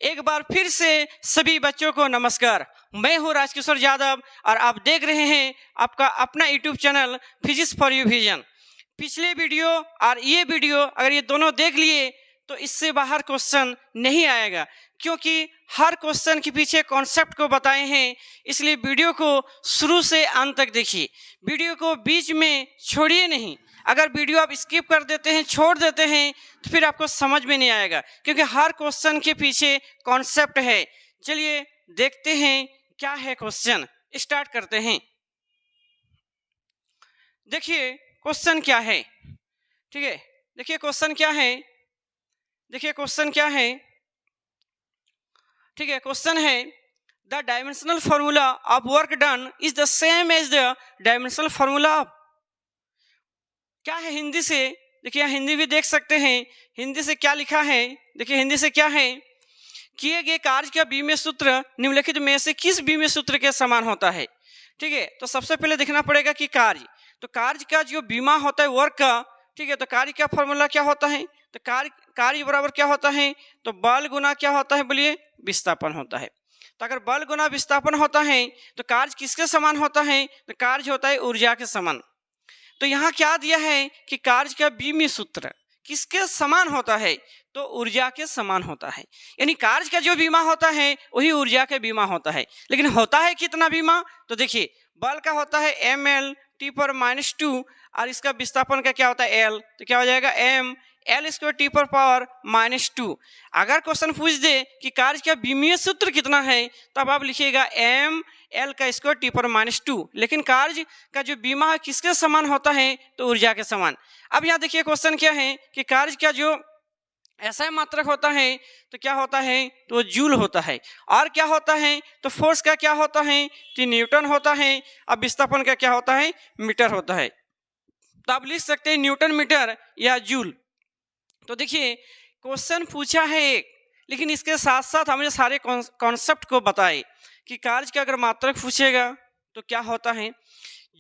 एक बार फिर से सभी बच्चों को नमस्कार। मैं हूं राजकिशोर यादव और आप देख रहे हैं आपका अपना YouTube channel physics for you vision. पिछले वीडियो और ये वीडियो अगर ये दोनों देख लिए तो इससे बाहर क्वेश्चन नहीं आएगा, क्योंकि हर क्वेश्चन के पीछे कॉन्सेप्ट को बताए हैं। इसलिए वीडियो को शुरू से अंत तक देखिए, वीडियो को बीच में छोड़िए नहीं। अगर वीडियो आप स्किप कर देते हैं, छोड़ देते हैं, तो फिर आपको समझ में नहीं आएगा, क्योंकि हर क्वेश्चन के पीछे कॉन्सेप्ट है। चलिए देखते हैं क्या है क्वेश्चन, स्टार्ट करते हैं। देखिए क्वेश्चन क्या है, ठीक है। देखिए क्वेश्चन क्या है, देखिए क्वेश्चन क्या है, ठीक है। क्वेश्चन है the dimensional formula of work done is the same as the dimensional formula of. क्या है हिंदी से, देखिए हिंदी भी देख सकते हैं। हिंदी से क्या लिखा है, देखिए हिंदी से क्या है, किए गए कार्य का बीमीय सूत्र निम्नलिखित में से किस बीमीय सूत्र के समान होता है। ठीक है, तो सबसे पहले देखना पड़ेगा कि कार्य, तो कार्य का जो बीमा होता है वर्क का, ठीक है, तो कार्य का फॉर्मूला क्या होता है, तो कार्य बराबर क्या होता है, तो बल गुना क्या होता है, बोलिए विस्थापन होता है। तो अगर बल गुना विस्थापन होता है तो कार्य किसके समान होता है, तो कार्य होता है ऊर्जा के समान। तो यहाँ क्या दिया है कि कार्य का बीमीय सूत्र किसके समान होता है, तो ऊर्जा के समान होता है। यानी कार्य का जो बीमा होता है वही ऊर्जा का बीमा होता है। लेकिन होता है कितना बीमा, तो देखिए बल का होता है ml T⁻², और इसका विस्थापन का क्या होता है L, तो क्या हो जाएगा m L² T⁻²। अगर क्वेश्चन पूछ दे कि कार्य का बीमीय सूत्र कितना है, तब आप लिखिएगा m L² T⁻²। लेकिन कार्य का जो बीमा है किसके समान होता है, तो ऊर्जा के समान। अब यहाँ देखिए क्वेश्चन क्या है कि कार्य का जो ऐसा मात्रक होता है तो क्या होता है, तो जूल होता है। और क्या होता है, तो फोर्स का क्या होता है, तो न्यूटन होता है। अब विस्थापन का क्या होता है, मीटर होता है। तो आप लिख सकते हैं न्यूटन मीटर या जूल। तो देखिए क्वेश्चन पूछा है एक, लेकिन इसके साथ साथ हमें सारे कॉन्सेप्ट को बताए कि कार्य का अगर मात्रक पूछेगा तो क्या होता है,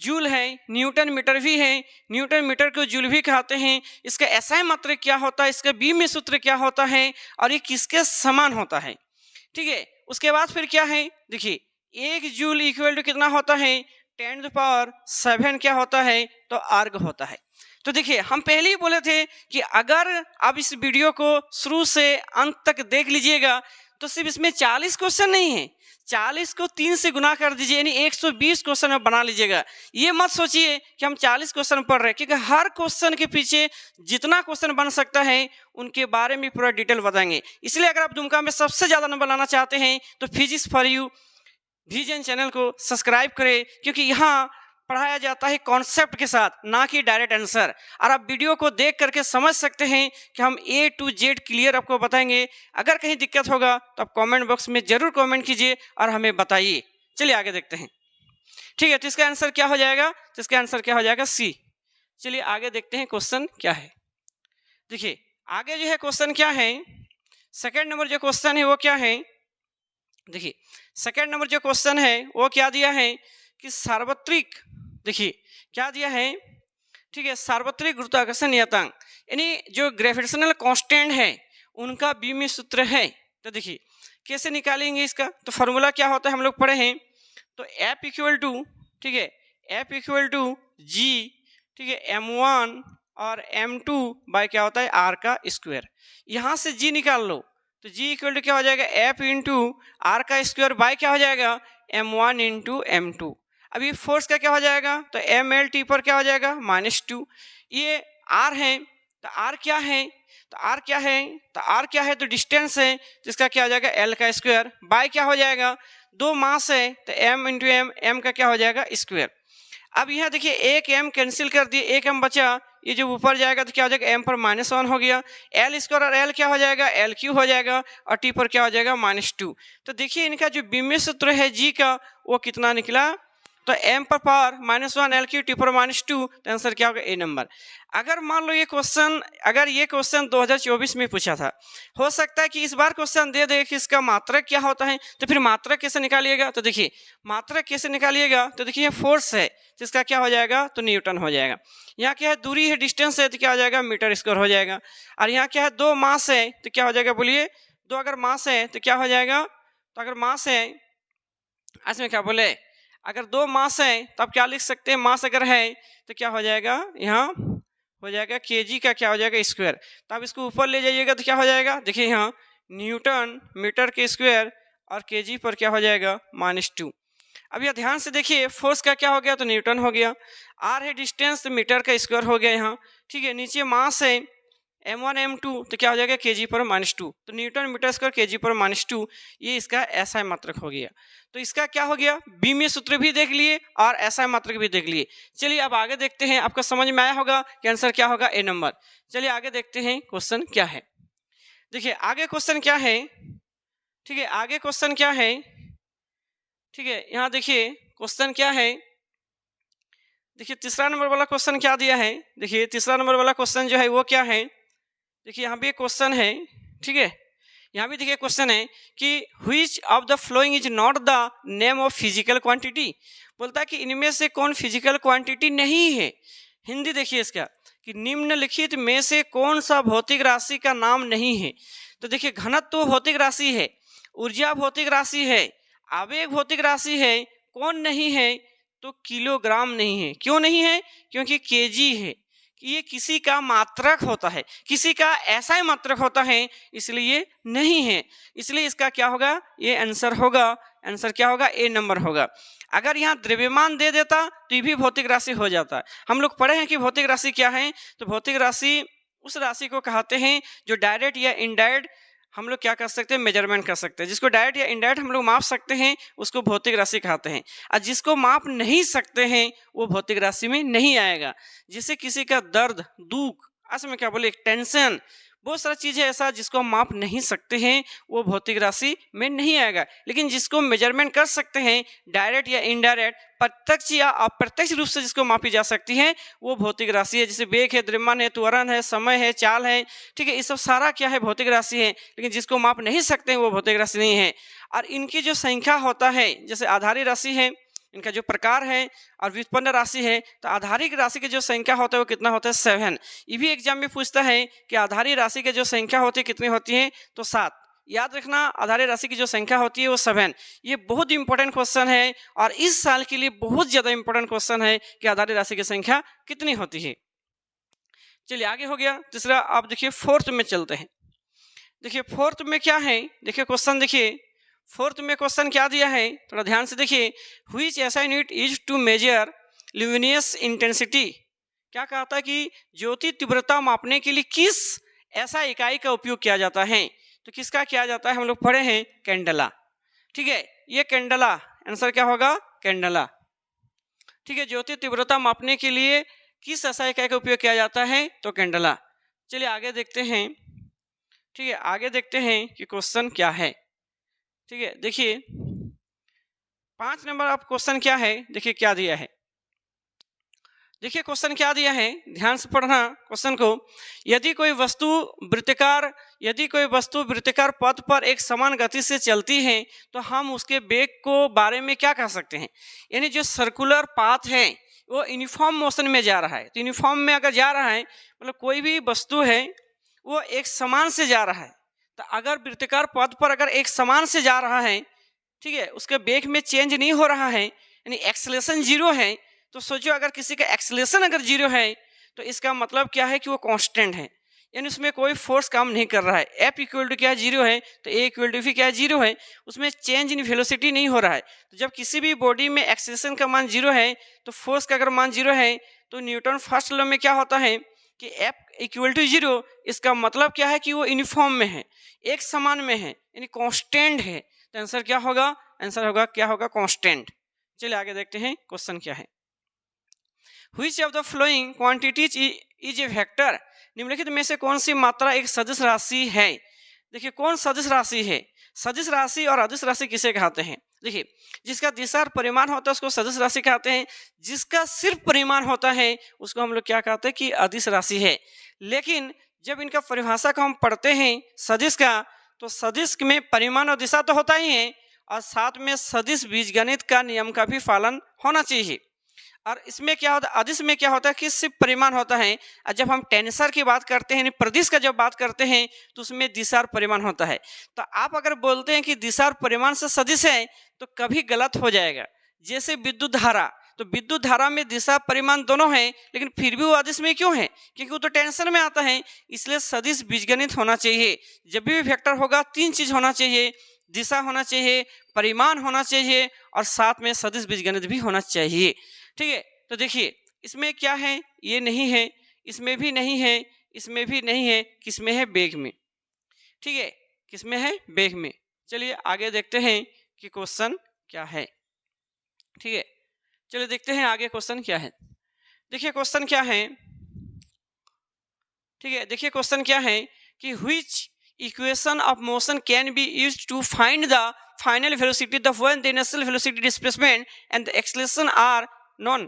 जूल है, न्यूटन मीटर भी है, न्यूटन मीटर को जूल भी कहते हैं। इसका एसआई मात्रक क्या होता है, इसका बीमीय सूत्र क्या होता है, और ये किसके समान होता है। ठीक है, उसके बाद फिर क्या है, देखिए 1 जूल इक्वल टू कितना होता है, 10⁷ क्या होता है, तो अर्ग होता है। तो देखिए हम पहले ही बोले थे कि अगर आप इस वीडियो को शुरू से अंत तक देख लीजिएगा तो सिर्फ इसमें 40 क्वेश्चन नहीं है, 40 को 3 से गुना कर दीजिए, यानी 120 क्वेश्चन में बना लीजिएगा। ये मत सोचिए कि हम 40 क्वेश्चन पढ़ रहे हैं, क्योंकि हर क्वेश्चन के पीछे जितना क्वेश्चन बन सकता है उनके बारे में पूरा डिटेल बताएंगे। इसलिए अगर आप दुमका में सबसे ज़्यादा नंबर लाना चाहते हैं तो physics for you vision channel को सब्सक्राइब करें, क्योंकि यहाँ पढ़ाया जाता है कॉन्सेप्ट के साथ, ना कि डायरेक्ट आंसर। और आप वीडियो को देख करके समझ सकते हैं कि हम A to Z क्लियर आपको बताएंगे। अगर कहीं दिक्कत होगा तो आप कमेंट बॉक्स में जरूर कमेंट कीजिए और हमें बताइए। चलिए आगे देखते हैं। ठीक है, तो इसका आंसर क्या हो जाएगा, तो इसका आंसर क्या हो जाएगा, C। चलिए आगे देखते हैं क्वेश्चन क्या है। देखिए आगे जो है क्वेश्चन क्या है, सेकेंड नंबर जो क्वेश्चन है वो क्या है, देखिए सेकेंड नंबर जो क्वेश्चन है वो क्या दिया है कि सार्वत्रिक, देखिए क्या दिया है, ठीक है, सार्वत्रिक गुरुत्वाकर्षण नियतांक यानी जो ग्रेविटेशनल कांस्टेंट है उनका बीमीय सूत्र है। तो देखिए कैसे निकालेंगे इसका, तो फॉर्मूला क्या होता है हम लोग पढ़े हैं। तो F इक्वल टू, ठीक है, F इक्वल टू G, ठीक है, m1 और m2 बाय क्या होता है r का स्क्वायर। यहाँ से G निकाल लो, तो G इक्वल टू क्या हो जाएगा, F इंटू r का स्क्वायर बाय क्या हो जाएगा, m1 इंटू m2। अभी फोर्स का क्या हो जाएगा, तो ml पर क्या हो जाएगा, -2। ये r है, तो r क्या है, तो r क्या है, तो r क्या है, तो डिस्टेंस है, जिसका क्या हो जाएगा l का स्क्वायर बाय क्या हो जाएगा, 2 मास है, तो m इंटू m का क्या हो जाएगा स्क्वायर। अब यहाँ देखिए एक m कैंसिल कर दिए, एक m बचा, ये जो ऊपर जाएगा तो क्या हो जाएगा, m पर -1 हो गया, l² और l क्या हो जाएगा, l³ हो जाएगा, और t पर क्या हो जाएगा -2। तो देखिए इनका जो बीमीय सूत्र है g का वो कितना निकला, तो m पर पावर -1 l³ t पर -2, तो आंसर क्या होगा, ए नंबर। अगर मान लो ये क्वेश्चन, अगर ये क्वेश्चन 2024 में पूछा था, हो सकता है कि इस बार क्वेश्चन दे दे कि इसका मात्रक क्या होता है, तो फिर मात्रक कैसे निकालिएगा, तो देखिए मात्रक कैसे निकालिएगा, तो देखिए फोर्स है जिसका क्या हो जाएगा, तो न्यूटन हो जाएगा। यहाँ क्या है, दूरी है, डिस्टेंस है, तो क्या हो जाएगा, मीटर स्क्वायर हो जाएगा। और यहाँ क्या है, 2 मास है, तो क्या हो जाएगा, बोलिए दो अगर मास है तो क्या हो जाएगा, तो अगर मास है इसमें क्या बोले, अगर दो मास है तो आप क्या लिख सकते हैं, मास अगर है तो क्या हो जाएगा, यहाँ हो जाएगा केजी का क्या हो जाएगा स्क्वायर। तो आप इसको ऊपर ले जाइएगा तो क्या हो जाएगा, देखिए यहाँ न्यूटन मीटर के स्क्वायर और केजी पर क्या हो जाएगा -2। अब यह ध्यान से देखिए, फोर्स का क्या हो गया, तो न्यूटन हो गया, आर है डिस्टेंस तो मीटर का स्क्वायर हो गया यहाँ, ठीक है। नीचे मास है m1 m2 तो क्या हो जाएगा केजी पर -2, तो न्यूटन मीटर स्क्वायर केजी पर -2, ये इसका SI मात्रक हो गया। तो इसका क्या हो गया, बीमीय सूत्र भी देख लिए और SI मात्रक भी देख लिए। चलिए अब आगे देखते हैं, आपका समझ में आया होगा कि आंसर क्या होगा, ए नंबर। चलिए आगे देखते हैं क्वेश्चन क्या है। देखिए आगे क्वेश्चन क्या है, ठीक है, आगे क्वेश्चन क्या है, ठीक है। यहाँ देखिए क्वेश्चन क्या है, देखिए तीसरा नंबर वाला क्वेश्चन क्या दिया है, देखिए तीसरा नंबर वाला क्वेश्चन जो है वो क्या है, देखिए यहाँ भी क्वेश्चन है, ठीक है। यहाँ भी देखिए क्वेश्चन है कि which of the following is not the name of physical quantity, बोलता है कि इनमें से कौन फिजिकल क्वांटिटी नहीं है। हिंदी देखिए इसका कि निम्नलिखित में से कौन सा भौतिक राशि का नाम नहीं है। तो देखिए घनत्व तो भौतिक राशि है, ऊर्जा भौतिक राशि है, आवेग भौतिक राशि है, कौन नहीं है, तो किलोग्राम नहीं है। क्यों नहीं है, क्योंकि केजी है, ये किसी का मात्रक होता है, किसी का ऐसा ही मात्रक होता है, इसलिए नहीं है। इसलिए इसका क्या होगा, ये आंसर होगा, आंसर क्या होगा, ए नंबर होगा। अगर यहाँ द्रव्यमान दे देता तो ये भी भौतिक राशि हो जाता। हम लोग पढ़े हैं कि भौतिक राशि क्या है, तो भौतिक राशि उस राशि को कहते हैं जो डायरेक्ट या इनडायरेक्ट हम लोग क्या कर सकते हैं, मेजरमेंट कर सकते हैं। जिसको डायरेक्ट या इनडायरेक्ट हम लोग माप सकते हैं उसको भौतिक राशि कहते हैं, और जिसको माप नहीं सकते हैं वो भौतिक राशि में नहीं आएगा। जैसे किसी का दर्द, दुख, ऐसे में क्या बोले, टेंशन, बहुत सारा चीज़ है ऐसा जिसको हम माप नहीं सकते हैं वो भौतिक राशि में नहीं आएगा। लेकिन जिसको मेजरमेंट कर सकते हैं डायरेक्ट या इनडायरेक्ट, प्रत्यक्ष या अप्रत्यक्ष रूप से जिसको मापी जा सकती है वो भौतिक राशि है। जैसे वेग है, द्रव्यमान है, त्वरण है, समय है, चाल है, ठीक है, ये सब सारा क्या है, भौतिक राशि है। लेकिन जिसको माप नहीं सकते हैं वो भौतिक राशि नहीं है। और इनकी जो संख्या होता है, जैसे आधारी राशि है, इनका जो प्रकार है, और व्युत्पन्न राशि है, तो आधारिक राशि की जो संख्या होता है वो कितना होता है, 7। ये भी एग्जाम में पूछता है कि आधारी राशि की जो संख्या होती है कितनी होती है, तो 7। याद रखना, आधारी राशि की जो संख्या होती है वो 7। ये बहुत इंपॉर्टेंट क्वेश्चन है और इस साल के लिए बहुत ज़्यादा इंपॉर्टेंट क्वेश्चन है कि आधारी राशि की संख्या कितनी होती है। चलिए आगे हो गया तीसरा। आप देखिए फोर्थ में चलते हैं। देखिए फोर्थ में क्या है, देखिए क्वेश्चन, देखिए फोर्थ में क्वेश्चन क्या दिया है, थोड़ा ध्यान से देखिए। Which SI unit is to measure luminous intensity, क्या कहता है कि ज्योति तीव्रता मापने के लिए किस ऐसा इकाई का उपयोग किया जाता है, तो किसका किया जाता है, हम लोग पढ़े हैं कैंडला, ठीक है। ये कैंडला, आंसर क्या होगा, कैंडला, ठीक है। ज्योति तीव्रता मापने के लिए किस ऐसा इकाई का उपयोग किया जाता है, तो कैंडला। चलिए आगे देखते हैं, ठीक है, आगे देखते हैं कि क्वेश्चन क्या है, ठीक है। देखिए 5 नंबर आप क्वेश्चन क्या है, देखिए क्या दिया है, देखिए क्वेश्चन क्या दिया है, ध्यान से पढ़ना क्वेश्चन को। यदि कोई वस्तु वृत्ताकार पथ पर एक समान गति से चलती है तो हम उसके वेग को बारे में क्या कह सकते हैं। यानी जो सर्कुलर पाथ है वो यूनिफॉर्म मोशन में जा रहा है, तो यूनिफॉर्म में अगर जा रहा है मतलब कोई भी वस्तु है वो एक समान से जा रहा है, तो अगर वृत्ताकार पथ पर अगर एक समान से जा रहा है, ठीक है, उसके वेग में चेंज नहीं हो रहा है, यानी एक्सेलरेशन 0 है, तो सोचो अगर किसी का एक्सेलरेशन अगर 0 है तो इसका मतलब क्या है कि वो कांस्टेंट है, यानी उसमें कोई फोर्स काम नहीं कर रहा है। F इक्वल टू क्या है, 0 है, तो A इक्वल टू भी क्या है, 0 है, उसमें चेंज इन वेलोसिटी नहीं हो रहा है। तो जब किसी भी बॉडी में एक्सेलरेशन का मान 0 है तो फोर्स का अगर मान 0 है तो न्यूटन फर्स्ट लॉ में क्या होता है कि F इक्वल टू 0, इसका मतलब क्या है कि वो यूनिफॉर्म में है, एक समान में है, यानी कांस्टेंट है। तो आंसर क्या होगा, आंसर होगा क्या होगा, कांस्टेंट। चलिए आगे देखते हैं क्वेश्चन क्या है। Which of the flowing quantities is a vector, निम्नलिखित में से कौन सी मात्रा एक सदिश राशि है। देखिए कौन सदिश राशि है, सदिश राशि और अदिश राशि किसे कहते हैं। देखिए जिसका दिशा और परिमाण होता है उसको सदिश राशि कहते हैं, जिसका सिर्फ परिमाण होता है उसको हम लोग क्या कहते हैं कि अदिश राशि है। लेकिन जब इनका परिभाषा को हम पढ़ते हैं सदिश का, तो सदिश में परिमाण और दिशा तो होता ही है और साथ में सदिश बीजगणित का नियम का भी पालन होना चाहिए। और इसमें क्या होता है, अदिश में क्या होता है कि सिर्फ परिमाण होता है, और जब हम टेंसर की बात करते हैं, प्रदिश का जब बात करते हैं, तो उसमें दिशा और परिमाण होता है। तो आप अगर बोलते हैं कि दिशा और परिमाण से सदिश है, तो कभी गलत हो जाएगा। जैसे विद्युत धारा, तो विद्युत धारा में दिशा परिमाण दोनों हैं, लेकिन फिर भी वो अदिश में क्यों है? क्योंकि वो तो टेंसर में आता है। इसलिए सदिश बीजगणित होना चाहिए। जब भी वेक्टर होगा, तीन चीज होना चाहिए, दिशा होना चाहिए, परिमाण होना चाहिए, और साथ में सदिश बीजगणित भी होना चाहिए। ठीक है, तो देखिए इसमें क्या है, ये नहीं है, इसमें भी नहीं है, इसमें भी नहीं है, किसमें है? बेग में। ठीक है, किसमें है? बेग में। चलिए आगे देखते हैं कि क्वेश्चन क्या है। ठीक है, चलिए देखते हैं आगे क्वेश्चन क्या है। देखिए क्वेश्चन क्या है। ठीक है, देखिए क्वेश्चन क्या है कि which equation of motion can be used to find the final velocity the when the initial velocity displacement and the acceleration are known.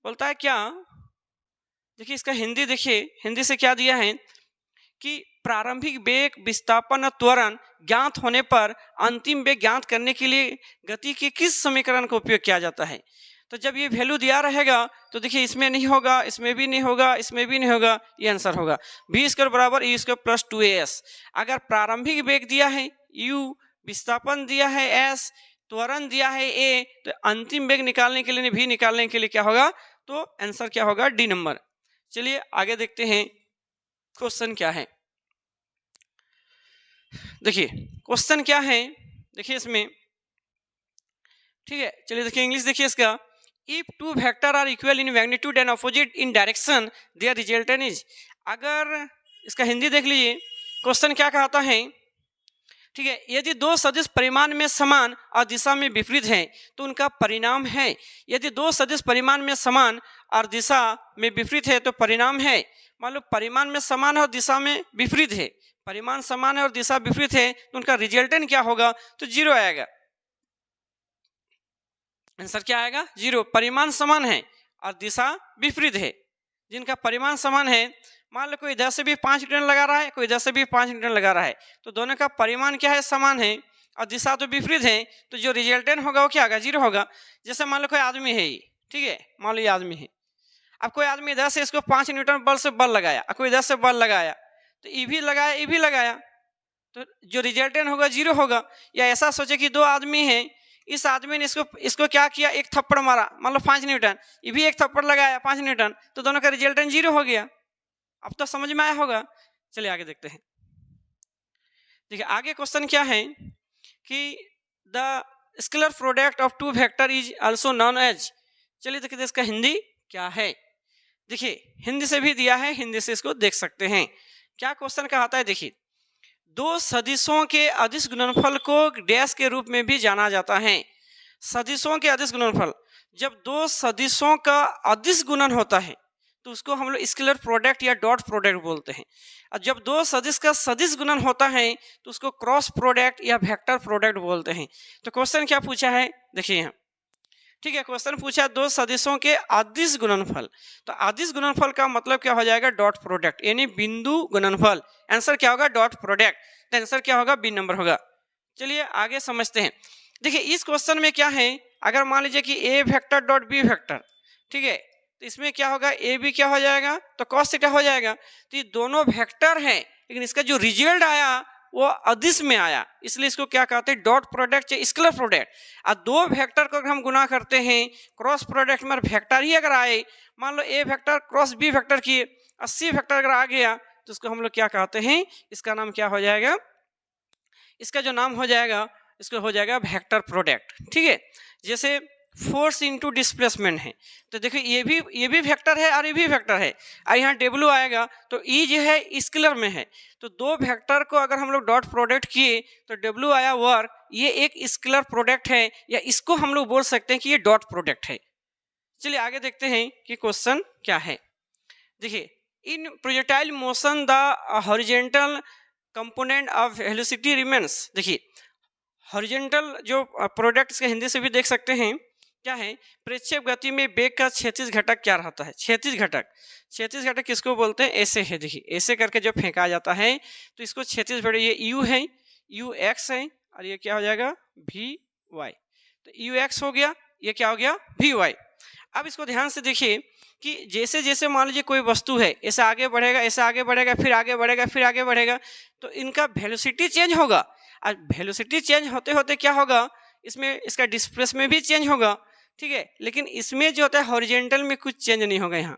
बोलता है क्या, देखिए इसका हिंदी देखिए, हिंदी से क्या दिया है कि प्रारंभिक वेग, विस्थापन और त्वरण ज्ञात होने पर अंतिम वेग ज्ञात करने के लिए गति के किस समीकरण का उपयोग किया जाता है। तो जब ये वैल्यू दिया रहेगा तो देखिए इसमें नहीं होगा, इसमें भी नहीं होगा, इसमें भी नहीं होगा, ये आंसर होगा v स्क्वायर बराबर e स्क्वायर प्लस 2as। अगर प्रारंभिक वेग दिया है u, विस्थापन दिया है s, त्वरण दिया है a, तो अंतिम वेग निकालने के लिए, v निकालने के लिए क्या होगा, तो आंसर क्या होगा? D number. चलिए आगे देखते हैं क्वेश्चन क्या है। देखिए क्वेश्चन क्या है, देखिए इसमें, ठीक है, चलिए देखिए इंग्लिश देखिए इसका। If two vector are equal in magnitude and opposite in direction their resultant is. अगर इसका हिंदी देख लीजिए, क्वेश्चन क्या कहता है। ठीक है, यदि दो सदिश परिमाण में समान और दिशा में विपरीत हैं तो उनका परिणाम है। यदि दो सदिश परिमाण में समान और दिशा में विपरीत है तो परिणाम है। मान लो परिमाण में समान है और दिशा में विपरीत है, परिमाण समान है और दिशा विपरीत है, तो उनका रिजल्टेंट क्या होगा? तो जीरो आएगा। आंसर क्या आएगा? जीरो। परिमाण समान है और दिशा विपरीत है। जिनका परिमाण समान है, मान लो कोई इधर से भी 5 न्यूटन लगा रहा है, कोई इधर से भी 5 न्यूटन लगा रहा है, तो दोनों का परिमाण क्या है? समान है, और दिशा तो विपरीत है, तो जो रिजल्टेंट होगा वो क्या होगा? जीरो होगा। जैसे मान लो कोई आदमी है, ठीक है, मान लो ये आदमी है, अब कोई आदमी इधर से इसको 5 न्यूटन बल से बल लगाया, कोई इधर से बल लगाया, तो ई भी लगाया, ई भी लगाया, तो जो रिजल्टेंट होगा जीरो होगा। या ऐसा सोचे कि दो आदमी हैं, इस आदमी ने इसको क्या किया? एक थप्पड़ मारा, मान लो 5 न्यूटन, ये भी एक थप्पड़ लगाया 5 न्यूटन, तो दोनों का रिजल्टेंट जीरो हो गया। अब तो समझ में आया होगा। चलिए आगे देखते हैं। देखिए आगे क्वेश्चन क्या है कि the scalar product of two vector is also known as. चलिए देखिए इसका हिंदी क्या है। देखिए हिंदी से भी दिया है, हिंदी से इसको देख सकते हैं। क्या क्वेश्चन कहता है, देखिए दो सदिशों के अदिश गुणनफल को डैश के रूप में भी जाना जाता है। सदिशों के अदिश गुणनफल, जब दो सदिशों का अदिश गुणन होता है तो उसको हम लोग स्केलर प्रोडक्ट या डॉट प्रोडक्ट बोलते हैं। और जब दो सदिश का सदिश गुणन होता है तो उसको क्रॉस प्रोडक्ट या वेक्टर प्रोडक्ट बोलते हैं। तो क्वेश्चन क्या पूछा है, देखिए यहाँ, ठीक है, क्वेश्चन पूछा दो सदिशों के अदिश गुणनफल। तो अदिश गुणनफल का मतलब क्या हो जाएगा? डॉट प्रोडक्ट, यानी बिंदु गुणनफल। आंसर क्या होगा? Dot product. तो आंसर क्या होगा? बी नंबर होगा। चलिए आगे समझते हैं। देखिए इस क्वेश्चन में क्या है, अगर मान लीजिए कि ए वेक्टर डॉट बी वेक्टर, ठीक है, तो इसमें क्या होगा? ए बी क्या हो जाएगा? तो कॉस थीटा हो जाएगा। तो ये दोनों वेक्टर हैं, लेकिन इसका जो रिजल्ट आया वो अदिश में आया, इसलिए इसको क्या कहते हैं? डॉट प्रोडक्ट या स्केलर प्रोडक्ट। और दो वेक्टर को अगर हम गुना करते हैं क्रॉस प्रोडक्ट में, वेक्टर ही अगर आए, मान लो ए वेक्टर क्रॉस बी वेक्टर की 80 वेक्टर अगर आ गया, तो उसको हम लोग क्या कहते हैं? इसका नाम क्या हो जाएगा? इसका जो नाम हो जाएगा, इसको हो जाएगा वेक्टर प्रोडक्ट। ठीक है, जैसे फोर्स इनटू डिस्प्लेसमेंट है, तो देखिए ये भी वेक्टर है और ये भी वेक्टर है, और यहाँ डब्ल्यू आएगा, तो ई जो है स्केलर में है, तो दो वेक्टर को अगर हम लोग डॉट प्रोडक्ट किए तो डब्ल्यू आया वर्क, ये एक स्केलर प्रोडक्ट है, या इसको हम लोग बोल सकते हैं कि ये डॉट प्रोडक्ट है। चलिए आगे देखते हैं कि क्वेश्चन क्या है। देखिए in projectile motion the horizontal component of velocity remains. देखिए हॉरिजॉन्टल जो प्रोडक्ट इसके हिंदी से भी देख सकते हैं, क्या है? प्रक्षेप गति में वेग का क्षैतिज घटक क्या रहता है? क्षैतिज घटक, क्षैतिज घटक किसको बोलते हैं? ऐसे है, देखिए ऐसे करके जब फेंका जाता है तो इसको क्षैतिज घटक, ये यू है, यू एक्स है, और ये क्या हो जाएगा? V Y. तो यू एक्स हो गया, ये क्या हो गया? V Y. अब इसको ध्यान से देखिए कि जैसे जैसे मान लीजिए कोई वस्तु है, ऐसे आगे बढ़ेगा, ऐसे आगे बढ़ेगा, फिर आगे बढ़ेगा, फिर आगे बढ़ेगा, तो इनका वेलोसिटी चेंज होगा। और वेलोसिटी चेंज होते होते क्या होगा, इसमें इसका डिस्प्लेसमेंट भी चेंज होगा, ठीक है। लेकिन इसमें जो होता है हॉरिजेंटल में कुछ चेंज नहीं होगा यहाँ,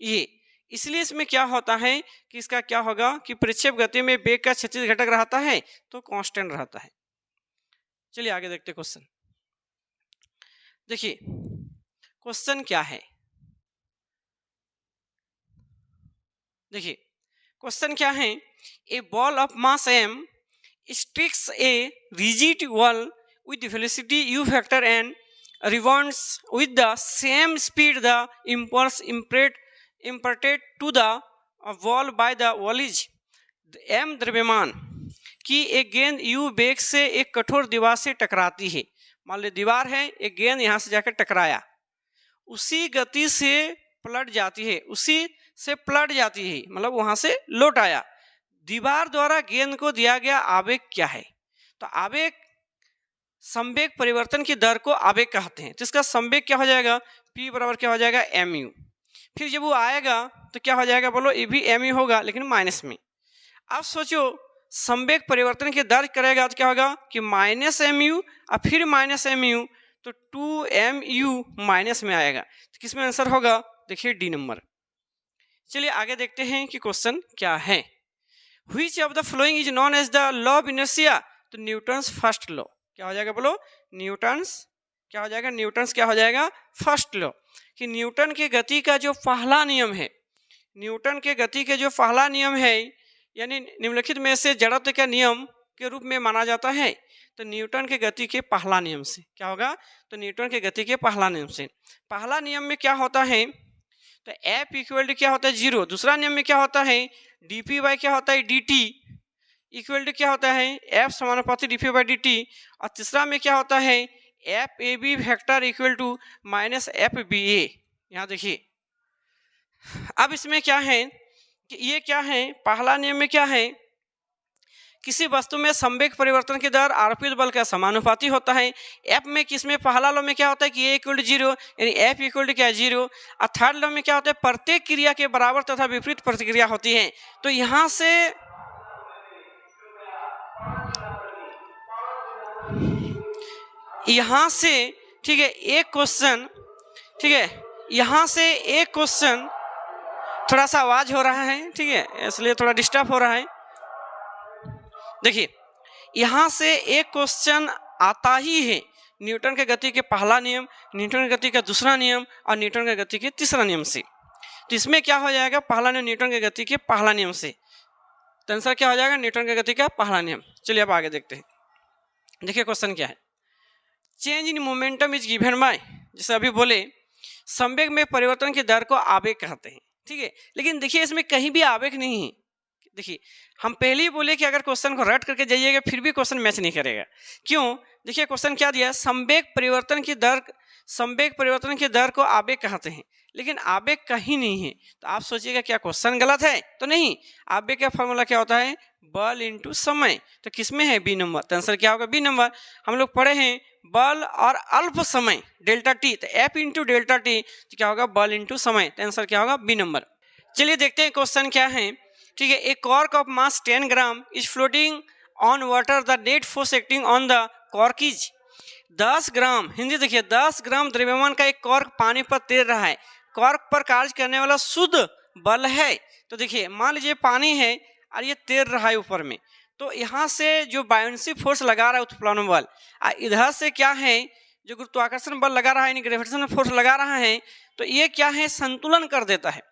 ये इसलिए इसमें क्या होता है कि इसका क्या होगा कि प्रक्षेप गति में वेग का क्षैतिज घटक रहता है तो कांस्टेंट रहता है। चलिए आगे देखते हैं क्वेश्चन। देखिए क्वेश्चन क्या है, देखिए क्वेश्चन क्या है, a ball of mass m strikes a rigid wall with velocity u factor and rebounds with the same speed the impulse imparted to the wall by the wall is m द्रव्यमान कि एक गेंद u वेग से एक कठोर दीवार से टकराती है। मान लो दीवार है, एक गेंद यहाँ से जाकर टकराया, उसी गति से पलट जाती है, उसी से पलट जाती है, मतलब वहां से लौट आया। दीवार द्वारा गेंद को दिया गया आवेग क्या है, तो आवेग संवेग परिवर्तन की दर को आवेग कहते हैं। तो इसका संवेग क्या हो जाएगा, p बराबर क्या हो जाएगा mu। फिर जब वो आएगा तो क्या हो जाएगा, बोलो ये भी mu होगा लेकिन माइनस में। अब सोचो संवेग परिवर्तन की दर करेगा तो क्या होगा कि माइनस mu और फिर माइनस mu, तो 2mu माइनस में आएगा। तो किसमें आंसर होगा, देखिए डी नंबर। चलिए आगे देखते हैं कि क्वेश्चन क्या है। Which of the following is known as the law of inertia, तो न्यूटन्स फर्स्ट लॉ क्या हो जाएगा, बोलो न्यूटन्स क्या हो जाएगा, न्यूटन्स क्या हो जाएगा फर्स्ट लॉ। कि न्यूटन के गति का जो पहला नियम है, न्यूटन के गति के जो पहला नियम है, यानी निम्नलिखित में से जड़त्व के नियम के रूप में माना जाता है। तो न्यूटन के गति के पहला नियम से क्या होगा, तो न्यूटन के गति के पहला नियम से, पहला नियम में क्या होता है, तो F इक्वल टू क्या होता है 0। दूसरा नियम में क्या होता है, dp बाई क्या होता है dt इक्वल टू क्या होता है F समानुपाती dp बाई dt। और तीसरा में क्या होता है F A B vector equal to minus F B A. यहाँ देखिए अब इसमें क्या है कि ये क्या है, पहला नियम में क्या है, किसी वस्तु में संवेग परिवर्तन की दर आरोपित बल का समानुपाती होता है। एफ में किसमें पहला लॉ में क्या होता है कि ए इक्वल टू 0, यानी एफ इक्वल टू क्या 0। और थर्ड लॉ में क्या होता है, प्रत्येक क्रिया के बराबर तथा विपरीत प्रतिक्रिया होती है। तो यहाँ से ठीक है एक क्वेश्चन, ठीक है यहाँ से एक क्वेश्चन, थोड़ा सा आवाज हो रहा है, ठीक है इसलिए थोड़ा डिस्टर्ब हो रहा है। देखिए यहाँ से एक क्वेश्चन आता ही है न्यूटन के गति के पहला नियम, न्यूटन के गति का दूसरा नियम और न्यूटन के गति के तीसरा नियम से। तो इसमें क्या हो जाएगा, पहला नियम न्यूटन के गति के पहला नियम से, तो आंसर क्या हो जाएगा न्यूटन के गति का पहला नियम। चलिए अब आगे देखते हैं। देखिए क्वेश्चन क्या है, change in momentum is given by, जैसे अभी बोले संवेग में परिवर्तन की दर को आवेग कहते हैं, ठीक है। लेकिन देखिए इसमें कहीं भी आवेग नहीं है। देखिए हम पहले ही बोले कि अगर क्वेश्चन को रट करके जाइएगा फिर भी क्वेश्चन मैच नहीं करेगा। क्यों, देखिए क्वेश्चन क्या दिया, संवेग परिवर्तन की दर को आवेग कहते हैं, लेकिन आवेग कहीं नहीं है। तो आप सोचिएगा क्या क्वेश्चन गलत है, तो नहीं, आवेग का फॉर्मूला क्या होता है बल इंटू समय। तो किसमें है बी नंबर, तो आंसर क्या होगा बी नंबर। हम लोग पढ़े हैं बल और अल्प समय डेल्टा टी, तो एफ इंटू डेल्टा टी, तो क्या होगा बल इंटू समय, तो आंसर क्या होगा बी नंबर। चलिए देखते हैं क्वेश्चन क्या है, ठीक है। एक cork of mass 10 gram is floating on water, the net force acting on the cork is 10 ग्राम। हिंदी देखिए 10 ग्राम द्रव्यमान का एक कॉर्क पानी पर तैर रहा है, कॉर्क पर कार्य करने वाला शुद्ध बल है। तो देखिए मान लीजिए पानी है और ये तैर रहा है ऊपर में, तो यहाँ से जो बायोन्सी फोर्स लगा रहा है उत्प्लावन बल, इधर से क्या है जो गुरुत्वाकर्षण बल लगा रहा है, ग्रेविटेशनल फोर्स लगा रहा है, तो ये क्या है संतुलन कर देता है।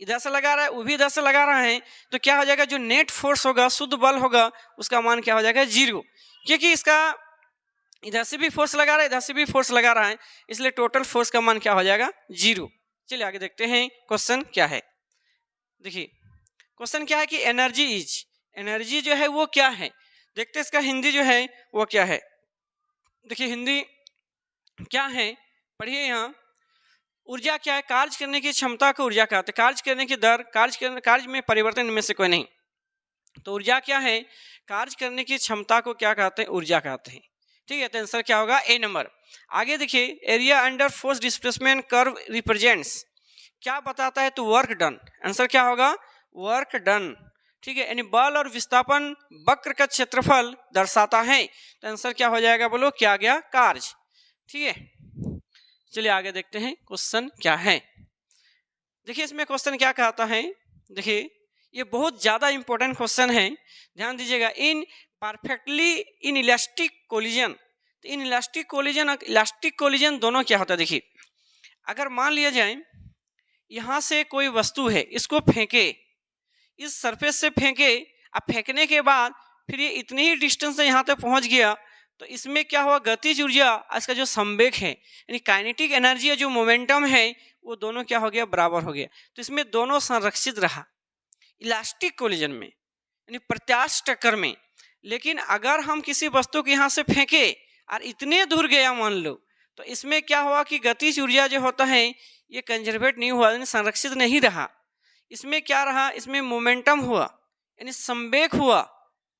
इधर से लगा रहा है वो भी इधर से लगा रहा है, तो क्या हो जाएगा जो नेट फोर्स होगा शुद्ध बल होगा उसका मान क्या हो जाएगा 0, क्योंकि इसका इधर से भी फोर्स लगा रहा है इधर से भी फोर्स लगा रहा है, इसलिए टोटल फोर्स का मान क्या हो जाएगा 0। चलिए आगे देखते हैं क्वेश्चन क्या है। देखिए क्वेश्चन क्या है कि एनर्जी इज, एनर्जी जो है वो क्या है, देखते हैं इसका हिंदी जो है वो क्या है। देखिए हिंदी क्या है, पढ़िए यहाँ। ऊर्जा क्या है, कार्य करने की क्षमता को ऊर्जा कहते हैं, कार्य करने की दर, कार्य में परिवर्तन में से कोई नहीं। तो ऊर्जा क्या है, कार्य करने की क्षमता को क्या कहते हैं ऊर्जा कहते हैं, ठीक है, तो आंसर क्या होगा ए नंबर। आगे देखिए, area under force displacement curve represents, क्या बताता है? तो वर्क डन। आंसर क्या होगा? Work done. ठीक है, यानी बल और विस्थापन वक्र का क्षेत्रफल दर्शाता है, तो आंसर क्या हो जाएगा? बोलो, क्या गया? कार्य। ठीक है, चलिए आगे देखते हैं क्वेश्चन क्या है। देखिए इसमें क्वेश्चन क्या कहता है, देखिए ये बहुत ज्यादा इंपॉर्टेंट क्वेश्चन है, ध्यान दीजिएगा। In perfectly inelastic collision, तो inelastic collision elastic collision दोनों क्या होता है? देखिए अगर मान लिया जाए यहां से कोई वस्तु है, इसको फेंके, इस सरफेस से फेंके, अब फेंकने के बाद फिर ये इतनी ही डिस्टेंस से यहाँ तक पहुंच गया, तो इसमें क्या हुआ? गतिज ऊर्जा, इसका जो संवेग है यानी काइनेटिक एनर्जी, जो मोमेंटम है, वो दोनों क्या हो गया? बराबर हो गया। तो इसमें दोनों संरक्षित रहा इलास्टिक कोलिजन में, यानी प्रत्यास्थ टक्कर में। लेकिन अगर हम किसी वस्तु को यहाँ से फेंके और इतने दूर गया मान लो, तो इसमें क्या हुआ कि गतिज ऊर्जा जो होता है ये कंजर्वेट नहीं हुआ, यानी संरक्षित नहीं रहा। इसमें क्या रहा? इसमें मोमेंटम हुआ, यानी संवेग हुआ।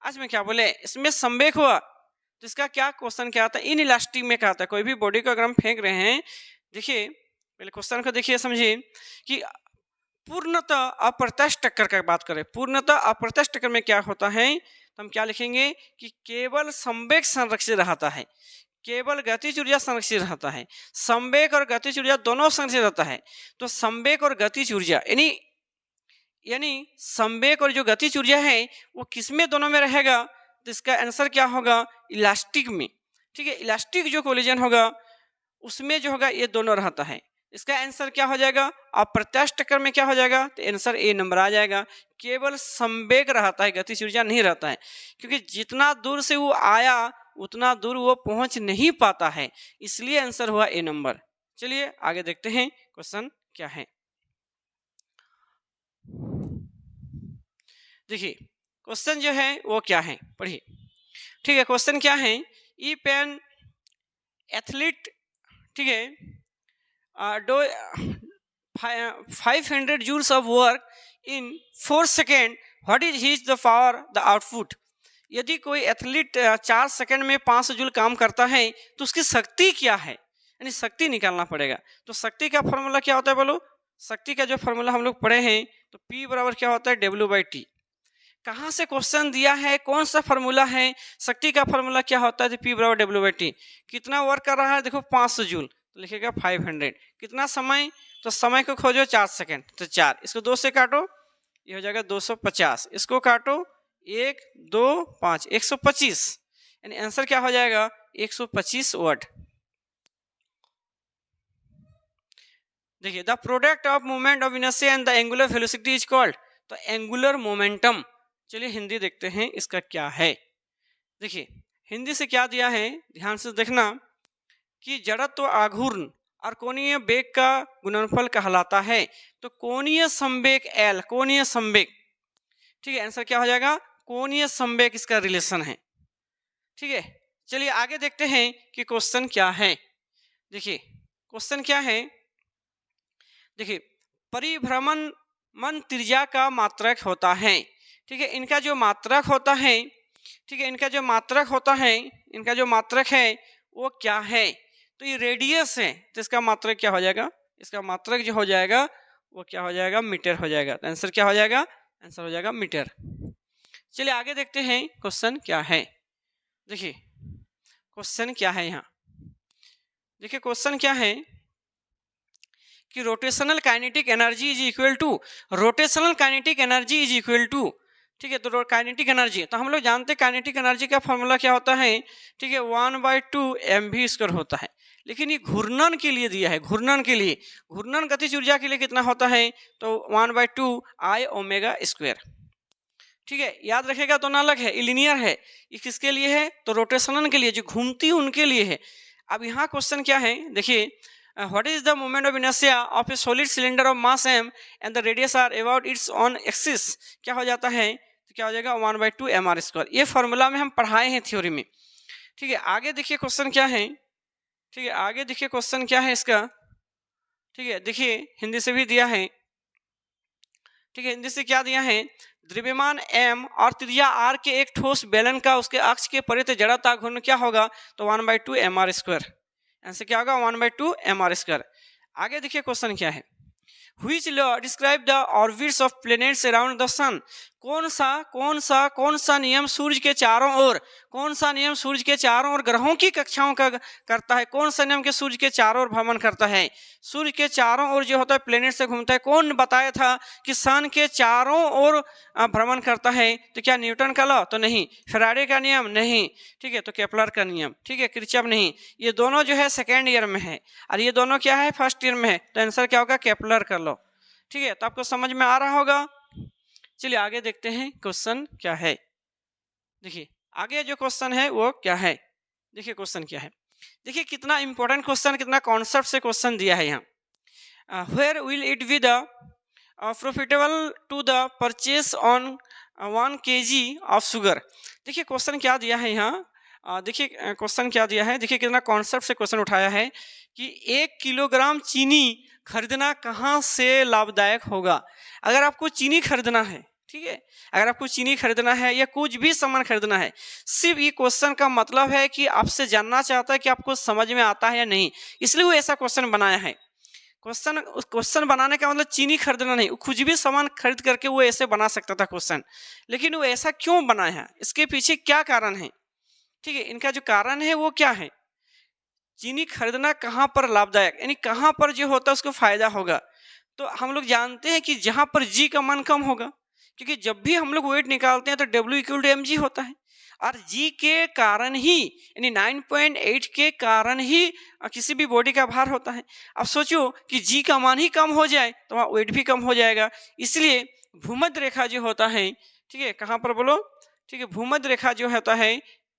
आज में क्या बोले? इसमें संवेग हुआ। तो इसका क्या क्वेश्चन क्या आता है? इन इलास्टिक में क्या आता है? कोई भी बॉडी को अगर हम फेंक रहे हैं, देखिए पहले क्वेश्चन को देखिए, समझिए कि पूर्णतः अप्रत्यक्ष टक्कर का बात करें, पूर्णतः अप्रत्यक्ष टक्कर में क्या होता है, तो हम क्या लिखेंगे कि केवल संवेग संरक्षित रहता है, केवल गतिज ऊर्जा संरक्षित रहता है। संवेग और गतिज ऊर्जा दोनों संरक्षित रहता है। तो संवेग और गतिज ऊर्जा यानी संवेग और जो गतिज ऊर्जा है वो किसमें? दोनों में रहेगा। तो इसका आंसर क्या होगा? इलास्टिक में। ठीक है, इलास्टिक जो कोलिजन होगा उसमें जो होगा ये दोनों रहता है। इसका आंसर क्या हो जाएगा? अप्रत्यक्ष टक्कर में क्या हो जाएगा? तो आंसर ए नंबर आ जाएगा। केवल संवेग रहता है, गतिज ऊर्जा नहीं रहता है, क्योंकि जितना दूर से वो आया उतना दूर वो पहुंच नहीं पाता है, इसलिए आंसर हुआ ए नंबर। चलिए आगे देखते हैं क्वेश्चन क्या है। देखिए क्वेश्चन जो है वो क्या है, पढ़िए। ठीक है, क्वेश्चन क्या है? इफ एन एथलीट, ठीक है, dough 500 joules of work in 4 seconds, what is his the power the output? यदि कोई एथलीट 4 सेकंड में 500 जूल काम करता है तो उसकी शक्ति क्या है, यानी शक्ति निकालना पड़ेगा। तो शक्ति का फॉर्मूला क्या होता है? बोलो, शक्ति का जो फॉर्मूला हम लोग पढ़े हैं, तो P बराबर क्या होता है? W/T। कहाँ से क्वेश्चन दिया है, कौन सा फॉर्मूला है? शक्ति का फॉर्मूला क्या होता है? तो P बराबर W/T। कितना वर्क कर रहा है? देखो 500 जूल, तो लिखेगा 500। कितना समय? तो समय को खोजो 4 सेकंड, तो 4, इसको 2 से काटो, ये हो जाएगा 250, इसको काटो 1 2 5, 125, यानी आंसर क्या हो जाएगा? 125 वाट। देखिए the product of movement of inertia and the angular velocity is called, तो एंगुलर मोमेंटम। चलिए हिंदी देखते हैं इसका क्या है। देखिए हिंदी से क्या दिया है, ध्यान से देखना कि जड़त्व आघूर्ण और कोणीय वेग का गुणनफल कहलाता है। तो कोणीय संवेग L, कोणीय संवेग, ठीक है, आंसर क्या हो जाएगा? कोणीय संवेग इसका रिलेशन है। ठीक है, चलिए आगे देखते हैं कि क्वेश्चन क्या है। देखिए क्वेश्चन क्या है, देखिए परिभ्रमण मन त्रिज्या का मात्रक होता है। ठीक है, इनका जो मात्रक होता है, ठीक है, इनका जो मात्रक होता है, इनका जो मात्रक है वो क्या है? तो ये रेडियस है, तो इसका मात्रक क्या हो जाएगा? इसका मात्रक जो हो जाएगा वो क्या हो जाएगा? मीटर हो जाएगा। तो आंसर क्या हो जाएगा? आंसर हो जाएगा मीटर। चलिए आगे देखते हैं क्वेश्चन क्या है। देखिए क्वेश्चन क्या है यहाँ, देखिए क्वेश्चन क्या है कि rotational kinetic energy is equal to, rotational kinetic energy is equal to, ठीक है, तो काइनेटिक एनर्जी, तो हम लोग जानते हैं काइनेटिक एनर्जी का फॉर्मूला क्या होता है, ठीक है, 1/2 mv² होता है। लेकिन ये घूर्णन के लिए दिया है, घूर्णन के लिए, घूर्णन गतिज ऊर्जा के लिए कितना होता है? तो 1/2 I⍵²। ठीक है, याद रखेगा तो ना अलग है, इलिनियर है, ये किसके लिए है? तो रोटेशनल के लिए, जो घूमती उनके लिए है। अब यहाँ क्वेश्चन क्या है, देखिए what is the moment of inertia of a solid cylinder of mass m and the radius r about its own axis, क्या हो जाता है? तो क्या हो जाएगा? 1/2 mr²। ये फॉर्मूला में हम पढ़ाए हैं थ्योरी में। ठीक है, आगे देखिए क्वेश्चन क्या है, ठीक है, आगे देखिए क्वेश्चन क्या है इसका। ठीक है, देखिए हिंदी से भी दिया है, ठीक है, हिंदी से क्या दिया है? द्रव्यमान m और त्रिज्या r के एक ठोस बेलन का उसके अक्ष के परित जड़ता घूर्ण क्या होगा, तो 1/2 mr²। आंसर क्या होगा, 1/2 mr²। आगे देखिए क्वेश्चन क्या है, Which law describe the orbits of planets around the sun? कौन सा नियम सूर्य के चारों ओर, कौन सा नियम सूर्य के चारों ओर ग्रहों की कक्षाओं का करता है, कौन सा नियम के सूर्य के चारों ओर भ्रमण करता है। सूर्य के चारों ओर जो होता है प्लेनेट से घूमता है, कौन बताया था कि सन के चारों ओर भ्रमण करता है, तो क्या न्यूटन का लॉ, तो नहीं। फैराडे का नियम नहीं, ठीक है, तो केपलर का नियम, ठीक है, किरचॉफ नहीं। ये दोनों जो है सेकेंड ईयर में है और ये दोनों क्या है, फर्स्ट ईयर में है, तो आंसर क्या होगा, केपलर का लॉ, ठीक है। तो आपको समझ में आ रहा होगा। चलिए आगे देखते हैं क्वेश्चन क्या है। देखिए आगे जो क्वेश्चन है वो क्या है, देखिए क्वेश्चन क्या है, देखिए कितना इंपॉर्टेंट क्वेश्चन, कितना कॉन्सेप्ट से क्वेश्चन दिया है यहाँ। Where will it be the profitable to the purchase on 1 kg of sugar. देखिए क्वेश्चन क्या दिया है यहाँ, देखिए क्वेश्चन क्या दिया है, देखिए कितना कॉन्सेप्ट से क्वेश्चन उठाया है कि 1 किलोग्राम चीनी खरीदना कहाँ से लाभदायक होगा। अगर आपको चीनी खरीदना है, ठीक है, अगर आपको चीनी खरीदना है या कुछ भी सामान खरीदना है, सिर्फ ये क्वेश्चन का मतलब है कि आपसे जानना चाहता है कि आपको समझ में आता है या नहीं, इसलिए वो ऐसा क्वेश्चन बनाया है। क्वेश्चन बनाने का मतलब चीनी खरीदना नहीं, कुछ भी सामान खरीद करके वो ऐसे बना सकता था क्वेश्चन, लेकिन वो ऐसा क्यों बनाया है, इसके पीछे क्या कारण है, ठीक है। इनका जो कारण है वो क्या है, चीनी खरीदना कहाँ पर लाभदायक, यानी कहाँ पर जो होता है उसको फायदा होगा। तो हम लोग जानते हैं कि जहाँ पर जी का मान कम होगा, क्योंकि जब भी हम लोग वेट निकालते हैं तो W = mg होता है, और जी के कारण ही यानी 9.8 के कारण ही किसी भी बॉडी का भार होता है। अब सोचो कि जी का मान ही कम हो जाए तो वहाँ वेट भी कम हो जाएगा, इसलिए भूमध्य रेखा जो होता है, ठीक है, कहाँ पर बोलो, ठीक है, भूमध्य रेखा जो होता है,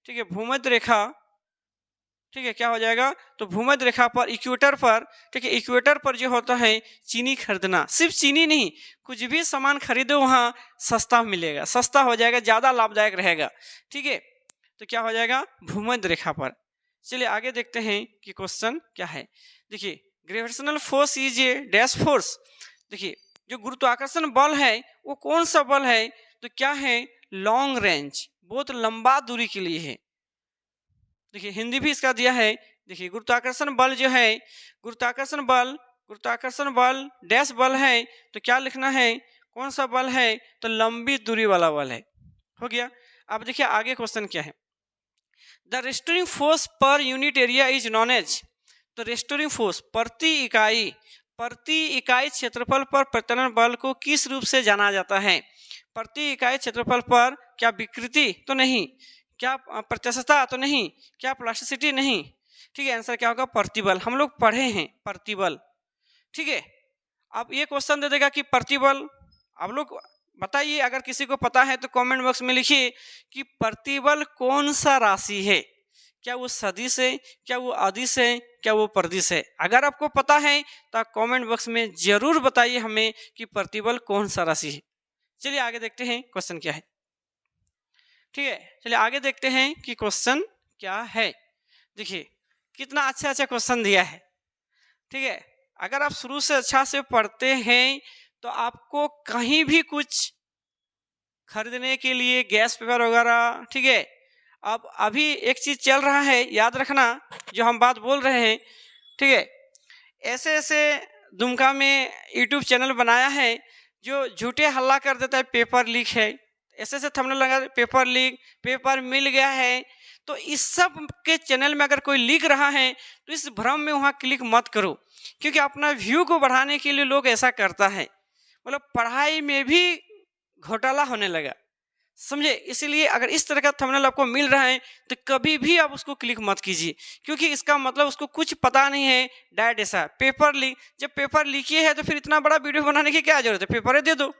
ठीक है, भूमध्य रेखा, ठीक है, क्या हो जाएगा, तो भूमध्य रेखा पर इक्वेटर पर, ठीक है, इक्वेटर पर जो होता है चीनी खरीदना, सिर्फ चीनी नहीं, कुछ भी सामान खरीदो वहाँ सस्ता मिलेगा, सस्ता हो जाएगा, ज़्यादा लाभदायक रहेगा, ठीक है, तो क्या हो जाएगा, भूमध्य रेखा पर। चलिए आगे देखते हैं कि क्वेश्चन क्या है। देखिए gravitational force is a dash force. देखिए जो गुरुत्वाकर्षण बल है वो कौन सा बल है, तो क्या है, लॉन्ग रेंज, बहुत लंबा दूरी के लिए है। देखिए हिंदी भी इसका दिया है। देखिए गुरुत्वाकर्षण बल जो है, गुरुत्वाकर्षण बल डैश बल है, तो क्या लिखना है, कौन सा बल है, तो लंबी दूरी वाला बल है, हो गया। अब देखिए आगे क्वेश्चन क्या है, the restoring force per unit area is known as. तो रेस्टोरिंग फोर्स प्रति इकाई क्षेत्रफल पर प्रत्यानयन बल को किस रूप से जाना जाता है। प्रति इकाई क्षेत्रफल पर, क्या विकृति, तो नहीं, क्या प्रत्यास्थता, तो नहीं, क्या प्लास्टिसिटी, नहीं, ठीक है, आंसर क्या होगा, प्रतिबल। हम लोग पढ़े हैं प्रतिबल, ठीक है। अब ये क्वेश्चन दे देगा कि प्रतिबल, आप लोग बताइए, अगर किसी को पता है तो कमेंट बॉक्स में लिखिए कि प्रतिबल कौन सा राशि है, क्या वो सदिश है, क्या वो अदिश है, क्या वो परदिश है। अगर आपको पता है तो कमेंट बॉक्स में जरूर बताइए हमें कि प्रतिबल कौन सा राशि है। चलिए आगे देखते हैं क्वेश्चन क्या है, ठीक है। चलिए आगे देखते हैं कि क्वेश्चन क्या है। देखिए कितना अच्छा क्वेश्चन दिया है, ठीक है। अगर आप शुरू से अच्छा से पढ़ते हैं तो आपको कहीं भी कुछ खरीदने के लिए गैस पेपर वगैरह, ठीक है। अब अभी एक चीज चल रहा है, याद रखना जो हम बात बोल रहे हैं, ठीक है। ऐसे दुमका में यूट्यूब चैनल बनाया है जो झूठे हल्ला कर देता है, पेपर लीक है, ऐसे थंबनेल लगा, पेपर लीक, पेपर मिल गया है। तो इस सब के चैनल में अगर कोई लिख रहा है तो इस भ्रम में वहाँ क्लिक मत करो, क्योंकि अपना व्यू को बढ़ाने के लिए लोग ऐसा करता है, मतलब पढ़ाई में भी घोटाला होने लगा, समझे। इसीलिए अगर इस तरह का थंबनेल आपको मिल रहा है तो कभी भी आप उसको क्लिक मत कीजिए, क्योंकि इसका मतलब उसको कुछ पता नहीं है। डायरेक्ट ऐसा पेपर लीक, जब पेपर लीक है तो फिर इतना बड़ा वीडियो बनाने की क्या जरूरत है, पेपर दे दो,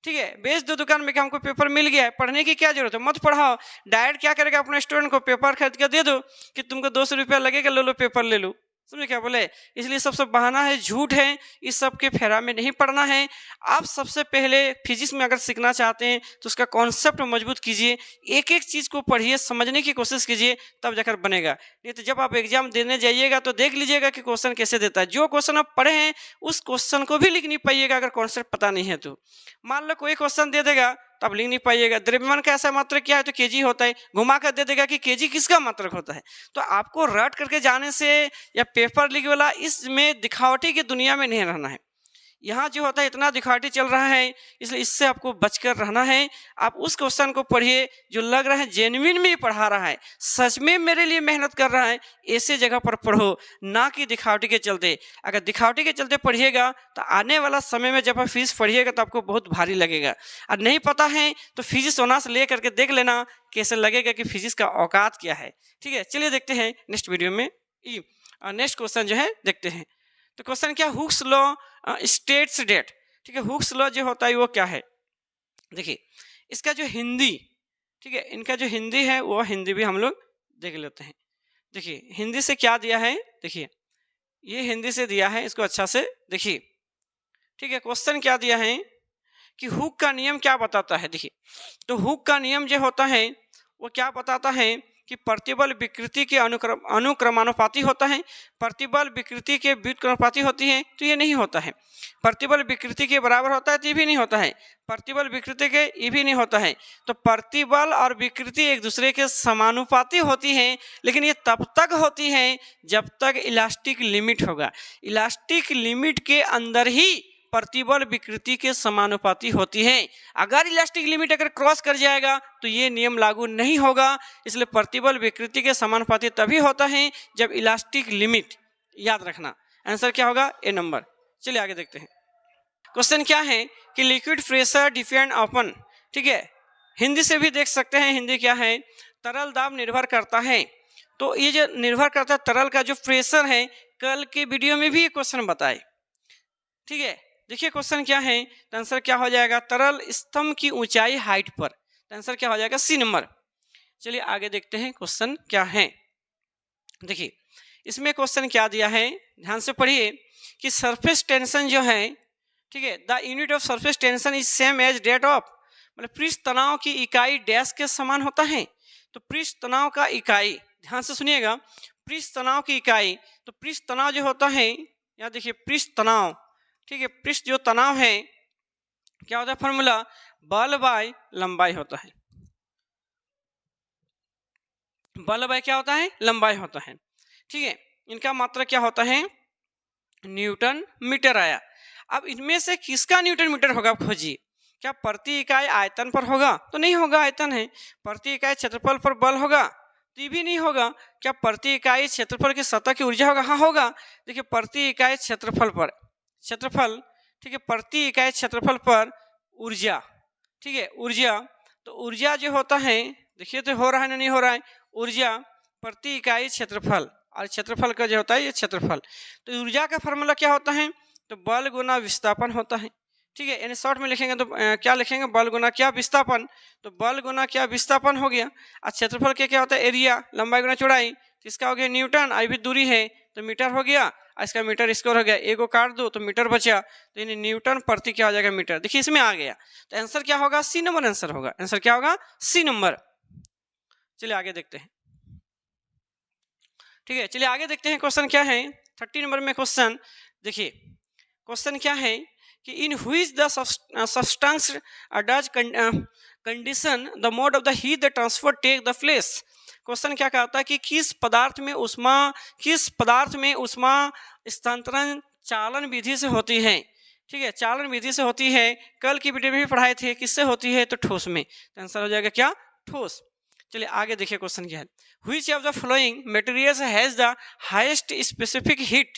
ठीक है, बेच दो दुकान में कि हमको पेपर मिल गया है, पढ़ने की क्या जरूरत है, मत पढ़ाओ। डायरेक्ट क्या करेगा, अपने स्टूडेंट को पेपर खरीद के दे दो कि तुमको 200 रुपया लगेगा, लो पेपर ले लो, समझे क्या बोले। इसलिए सबसे बहाना है, झूठ है, इस सब के फेरा में नहीं पढ़ना है। आप सबसे पहले फिजिक्स में अगर सीखना चाहते हैं तो उसका कॉन्सेप्ट मजबूत कीजिए, एक एक चीज़ को पढ़िए, समझने की कोशिश कीजिए, तब जाकर बनेगा। नहीं तो जब आप एग्जाम देने जाइएगा तो देख लीजिएगा कि क्वेश्चन कैसे देता है। जो क्वेश्चन आप पढ़े हैं उस क्वेश्चन को भी लिख नहीं पाइएगा अगर कॉन्सेप्ट पता नहीं है तो। मान लो कोई क्वेश्चन दे देगा तो आप लिख नहीं पाइएगा। द्रव्यमान का ऐसा मात्रक क्या है, तो केजी होता है। घुमा कर दे देगा कि केजी किसका मात्रक होता है। तो आपको रट करके जाने से या पेपर लीक वाला इसमें दिखावटी की दुनिया में नहीं रहना है। यहाँ जो होता है इतना दिखावटी चल रहा है, इसलिए इससे आपको बचकर रहना है। आप उस क्वेश्चन को पढ़िए जो लग रहा है जेन्युइन में पढ़ा रहा है, सच में मेरे लिए मेहनत कर रहा है, ऐसे जगह पर पढ़ो, ना कि दिखावटी के चलते। अगर दिखावटी के चलते पढ़िएगा तो आने वाला समय में जब आप फिजिक्स पढ़िएगा तो आपको बहुत भारी लगेगा। और नहीं पता है तो फिजिक्स ऑनर्स ले करके देख लेना, कैसे लगेगा कि फिजिक्स का औकात क्या है। ठीक है, चलिए देखते हैं नेक्स्ट वीडियो में। नेक्स्ट क्वेश्चन जो है देखते हैं। तो क्वेश्चन क्या, हुक्स लॉ स्टेट्स डेट। ठीक है, हुक्स लॉ जो होता है वो क्या है, देखिए इसका जो हिंदी, ठीक है, इनका जो हिंदी है वो हिंदी भी हम लोग देख लेते हैं। देखिए हिंदी से क्या दिया है, देखिए ये हिंदी से दिया है, इसको अच्छा से देखिए। ठीक है, क्वेश्चन क्या दिया है कि हुक का नियम क्या बताता है। देखिए तो हुक का नियम जो होता है वो क्या बताता है कि प्रतिबल विकृति के अनुक्रमानुपाती होता है। प्रतिबल विकृति के व्युत्क्रमानुपाती होती है तो ये नहीं होता है। प्रतिबल विकृति के बराबर होता है तो ये भी नहीं होता है। प्रतिबल विकृति के ये भी नहीं होता है। तो प्रतिबल और विकृति एक दूसरे के समानुपाती होती हैं, लेकिन ये तब तक होती है जब तक इलास्टिक लिमिट होगा। इलास्टिक लिमिट के अंदर ही प्रतिबल विकृति के समानुपाती होती है। अगर इलास्टिक लिमिट अगर क्रॉस कर जाएगा तो ये नियम लागू नहीं होगा। इसलिए प्रतिबल विकृति के समानुपाती तभी होता है जब इलास्टिक लिमिट, याद रखना आंसर क्या होगा, ए नंबर। चलिए आगे देखते हैं। क्वेश्चन क्या है कि लिक्विड प्रेशर डिपेंड अपॉन, ठीक है, हिंदी से भी देख सकते हैं। हिंदी क्या है, तरल दाब निर्भर करता है। तो ये जो निर्भर करता है तरल का जो प्रेशर है, कल के वीडियो में भी ये क्वेश्चन बताए। ठीक है, देखिए क्वेश्चन क्या है, तो आंसर क्या हो जाएगा, तरल स्तंभ की ऊंचाई हाइट पर। तो आंसर क्या हो जाएगा, सी नंबर। चलिए आगे देखते हैं क्वेश्चन क्या है। देखिए इसमें क्वेश्चन क्या दिया है, ध्यान से पढ़िए कि सरफेस टेंशन जो है, ठीक है, the unit of surface tension is same as that of, मतलब पृष्ठ तनाव की इकाई डैश के समान होता है। तो पृष्ठ तनाव का इकाई, ध्यान से सुनिएगा, पृष्ठ तनाव की इकाई, तो पृष्ठ तनाव जो होता है, यहाँ देखिए पृष्ठ तनाव, ठीक है, पृष्ठ जो तनाव है क्या होता है, फॉर्मूला बल बाय लंबाई होता है। बल बाय क्या होता है, लंबाई होता है। ठीक है, इनका मात्रा क्या होता है, न्यूटन मीटर आया। अब इनमें से किसका न्यूटन मीटर होगा, खोजिए। क्या प्रति इकाई आयतन पर होगा, तो नहीं होगा, आयतन है। प्रति इकाई क्षेत्रफल पर बल होगा, तो ये भी नहीं होगा। क्या प्रति इकाई क्षेत्रफल की सतह की ऊर्जा होगा, हाँ होगा। देखिए प्रति इकाई क्षेत्रफल पर, क्षेत्रफल, ठीक है, प्रति इकाई क्षेत्रफल पर ऊर्जा, ठीक है, ऊर्जा, तो ऊर्जा जो होता है, देखिए तो हो रहा है ना, नहीं हो रहा है, ऊर्जा प्रति इकाई क्षेत्रफल, और क्षेत्रफल का जो होता है ये क्षेत्रफल। तो ऊर्जा का फॉर्मूला क्या होता है, तो बल गुना विस्थापन होता है। ठीक है, यानी शॉर्ट में लिखेंगे तो क्या लिखेंगे, बल गुना क्या विस्थापन, तो बल गुना क्या विस्थापन हो गया। और क्षेत्रफल के क्या होता है, एरिया, लंबाई गुना चौड़ाई, तो इसका हो गया न्यूटन, अभी दूरी है तो मीटर हो गया, इसका मीटर स्क्वायर हो गया, एक को काट दो तो मीटर बचा, तो यानी न्यूटन प्रति क्या हो जाएगा, मीटर। देखिए इसमें आ गया, तो आंसर क्या होगा, सी नंबर आंसर होगा। आंसर क्या होगा, सी नंबर। चलिए आगे देखते हैं। ठीक है, चलिए आगे देखते हैं क्वेश्चन क्या है। 30 नंबर में क्वेश्चन देखिए, क्वेश्चन क्या है कि in which the substance does conduction the mode of the heat the transfer take the place. Question क्या कहता है कि किस पदार्थ में उष्मा स्थानांतरण चालन विधि से होती है। ठीक है, चालन विधि से होती है, कल की वीडियो में भी पढ़ाए थे, किससे होती है, तो ठोस में। तो आंसर हो जाएगा क्या, ठोस। चलिए आगे देखिए क्वेश्चन क्या है, which of the following materials has the highest specific heat.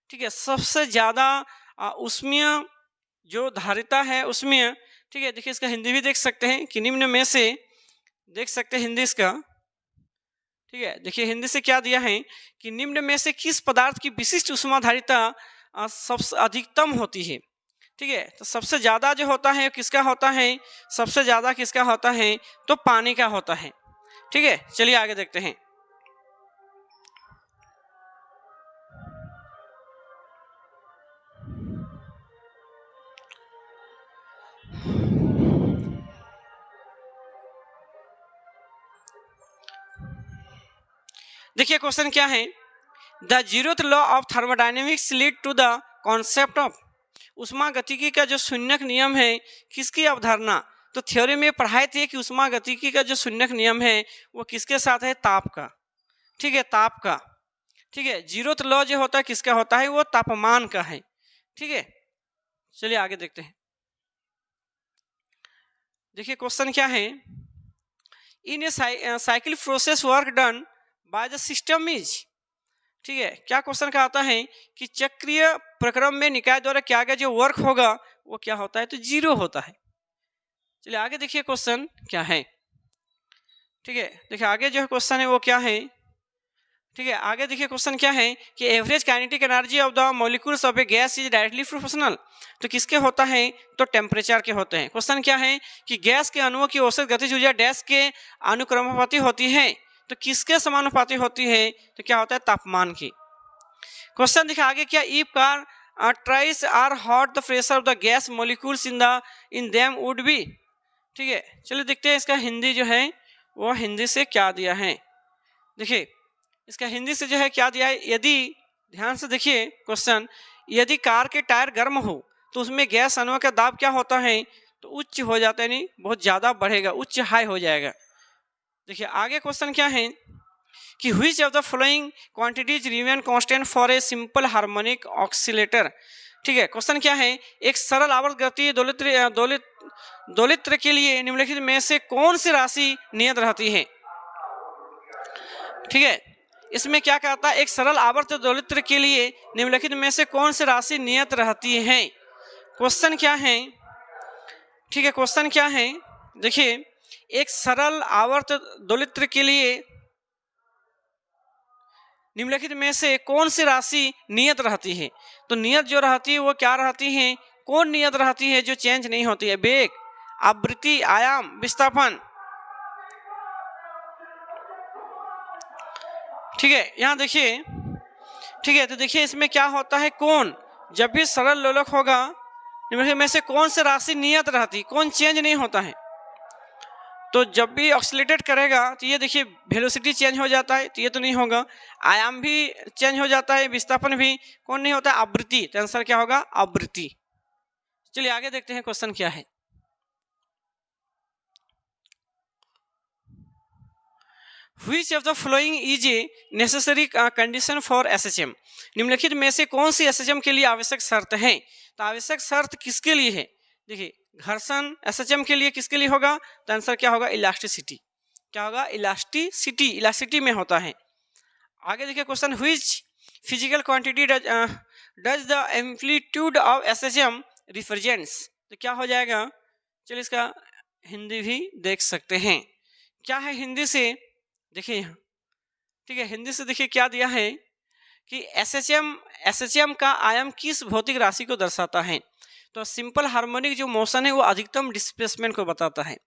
ठीक है, सबसे ज्यादा उष्मीय जो धारिता है उसमें। ठीक है, देखिए इसका हिंदी भी देख सकते हैं कि निम्न में से, देख सकते हैं हिंदी इसका। ठीक है, देखिए हिंदी से क्या दिया है कि निम्न में से किस पदार्थ की विशिष्ट उष्मा धारिता सबसे अधिकतम होती है। ठीक है, तो सबसे ज्यादा जो होता है किसका होता है, सबसे ज्यादा किसका होता है, तो पानी का होता है। ठीक है, चलिए आगे देखते हैं। देखिए क्वेश्चन क्या है, the zeroth law of thermodynamics lead to the concept of, उष्मा गतिकी का जो शून्यक नियम है किसकी अवधारणा, तो थ्योरी में पढ़ाए थे कि उष्मागतिकी का जो शून्यक नियम है वो किसके साथ है, ताप का, ठीक है, ताप का, ठीक है। जीरोथ लॉ जो होता है किसका होता है, वो तापमान का है, ठीक है। चलिए आगे देखते हैं। देखिए क्वेश्चन क्या है, in a cycle process work done by the system is, ठीक है। क्या क्वेश्चन का आता है कि चक्रीय प्रक्रम में निकाय द्वारा किया गया जो वर्क होगा वो क्या होता है, तो जीरो होता है। चलिए आगे देखिए क्वेश्चन क्या है, ठीक है। देखिए आगे जो क्वेश्चन है वो क्या है, ठीक है। आगे देखिए क्वेश्चन क्या है कि average kinetic energy of the molecules of A gas is directly proportional, तो किसके होता है, तो टेम्परेचर के होते हैं। क्वेश्चन क्या है कि गैस के अणुओं की औसत गतिज ऊर्जा डैश के अनुक्रमानुपाती होती है, तो किसके समानुपाती होती है, तो क्या होता है, तापमान की। क्वेश्चन देखिए आगे क्या, if car tyres are hot the pressure of the gas molecules in them would be, ठीक है। चलिए देखते हैं इसका हिंदी जो है वो हिंदी से क्या दिया है। देखिए इसका हिंदी से जो है क्या दिया है, यदि ध्यान से देखिए क्वेश्चन, यदि कार के टायर गर्म हो तो उसमें गैस अणुओं का दाब क्या होता है, तो उच्च हो जाता है, नहीं बहुत ज़्यादा बढ़ेगा, उच्च हाई हो जाएगा। देखिए आगे क्वेश्चन क्या है कि which of the following quantities remain constant for a simple harmonic oscillator, ठीक है। क्वेश्चन क्या है, एक सरल आवर्त गति दोलित्र के लिए निम्नलिखित में से कौन सी राशि नियत रहती है, ठीक है। इसमें क्या कहता है, एक सरल आवर्त दोलित्र के लिए निम्नलिखित में से कौन सी राशि नियत रहती है। क्वेश्चन क्या है, ठीक है, क्वेश्चन क्या है, देखिए एक सरल आवर्त दोलित्र के लिए निम्नलिखित में से कौन सी राशि नियत रहती है, तो नियत जो रहती है वो क्या रहती है, कौन नियत रहती है, जो चेंज नहीं होती है, वेग, आवृत्ति, आयाम, विस्थापन, ठीक है। यहाँ देखिए, ठीक है, तो देखिए इसमें क्या होता है, कौन, जब भी सरल लोलक होगा निम्नलिखित में से कौन सी राशि नियत रहती, कौन चेंज नहीं होता है, तो जब भी ऑक्सीलेटेड करेगा तो ये देखिए वेलोसिटी चेंज हो जाता है, तो ये तो नहीं होगा, आयाम भी चेंज हो जाता है, विस्थापन भी, कौन नहीं होता, आवृत्ति, तो आंसर क्या होगा, आवृत्ति। चलिए आगे देखते हैं क्वेश्चन क्या है। Which of the following is a necessary condition for SHM, निम्नलिखित में से कौन सी एसएचएम के लिए आवश्यक शर्त है, तो आवश्यक शर्त किसके लिए है, देखिए घर्षण एसएचएम के लिए किसके लिए होगा, तो आंसर क्या होगा, इलास्टिसिटी, क्या होगा, इलास्टिसिटी, इलास्टिसिटी में होता है। आगे देखिए question, which physical quantity does the amplitude of SHM represents, तो क्या हो जाएगा, चलिए इसका हिंदी भी देख सकते हैं, क्या है हिंदी से, देखिए यहाँ, ठीक है, हिंदी से देखिए क्या दिया है कि एसएचएम का आयाम किस भौतिक राशि को दर्शाता है, तो सिंपल हार्मोनिक जो मोशन है वो अधिकतम डिस्प्लेसमेंट को बताता है,